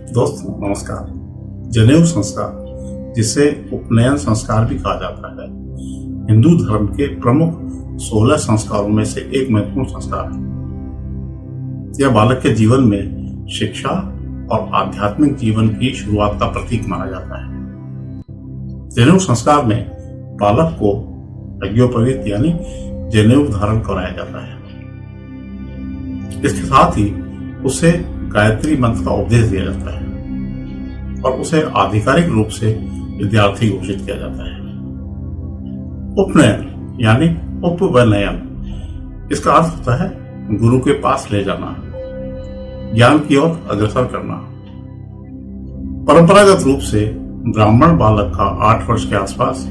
दोस्त नमस्कार। जनेऊ संस्कार, जिसे उपनयन संस्कार भी कहा जाता है, हिंदू धर्म के प्रमुख 16 संस्कारों में से एक महत्वपूर्ण संस्कार है। यह बालक के जीवन में शिक्षा और आध्यात्मिक जीवन की शुरुआत का प्रतीक माना जाता है। जनेऊ संस्कार में बालक को यज्ञोपवीत यानी जनेऊ धारण कराया जाता है। इसके साथ ही उसे गायत्री मंत्र का उपदेश दिया जाता है और उसे आधिकारिक रूप से विद्यार्थी घोषित किया जाता है। उपनयन यानी उपवनयन, इसका अर्थ होता है गुरु के पास ले जाना, ज्ञान की ओर अग्रसर करना। परंपरागत रूप से ब्राह्मण बालक का 8 वर्ष के आसपास,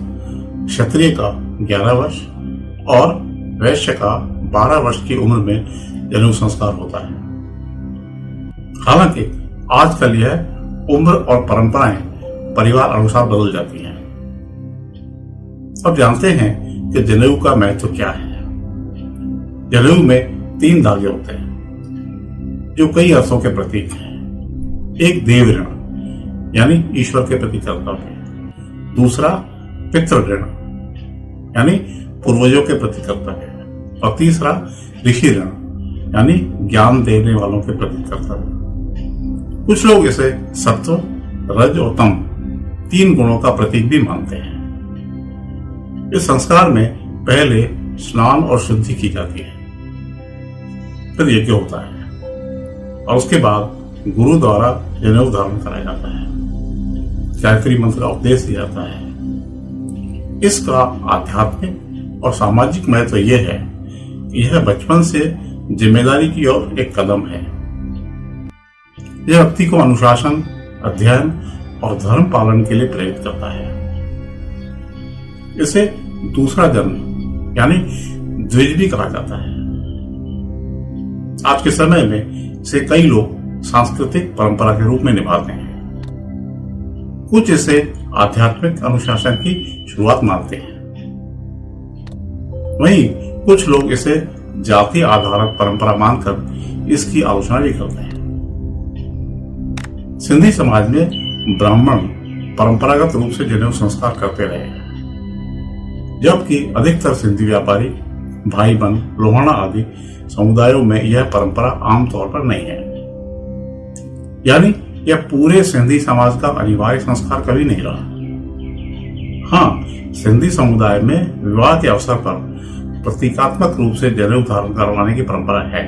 क्षत्रिय का 11 वर्ष और वैश्य का 12 वर्ष की उम्र में जनेऊ संस्कार होता है। हालांकि आजकल यह उम्र और परंपराएं परिवार अनुसार बदल जाती हैं। अब जानते हैं कि जनेऊ का महत्व क्या है। जनेऊ में 3 धागे होते हैं जो कई अर्थों के प्रतीक हैं। एक देव ऋण यानी ईश्वर के प्रति कर्तव्य, दूसरा पितृ ऋण यानी पूर्वजों के प्रति कर्तव्य, और तीसरा ऋषि ऋण यानी ज्ञान देने वालों के प्रति कर्तव्य। कुछ लोग इसे सत्व, रज और तम 3 गुणों का प्रतीक भी मानते हैं। इस संस्कार में पहले स्नान और शुद्धि की जाती है, फिर यज्ञ होता है और उसके बाद गुरु द्वारा जनेऊ धारण कराया जाता है। गायत्री मंत्र का उपदेश दिया जाता है। इसका आध्यात्मिक और सामाजिक महत्व यह है कि यह बचपन से जिम्मेदारी की ओर एक कदम है। यह व्यक्ति को अनुशासन, अध्ययन और धर्म पालन के लिए प्रेरित करता है। इसे दूसरा जन्म यानी द्विज भी कहा जाता है। आज के समय में इसे कई लोग सांस्कृतिक परंपरा के रूप में निभाते हैं। कुछ इसे आध्यात्मिक अनुशासन की शुरुआत मानते हैं, वहीं कुछ लोग इसे जाति आधारित परंपरा मानकर इसकी आलोचना भी करते हैं। सिंधी समाज में ब्राह्मण परंपरागत रूप से जनेऊ संस्कार करते रहे हैं, जबकि अधिकतर सिंधी व्यापारी, भाई बंद, लोहाना आदि समुदायों में यह परंपरा आमतौर पर नहीं है। यानी यह पूरे सिंधी समाज का अनिवार्य संस्कार कभी नहीं रहा। हाँ, सिंधी समुदाय में विवाह के अवसर पर प्रतीकात्मक रूप से जनेऊ धारण करवाने की परंपरा है।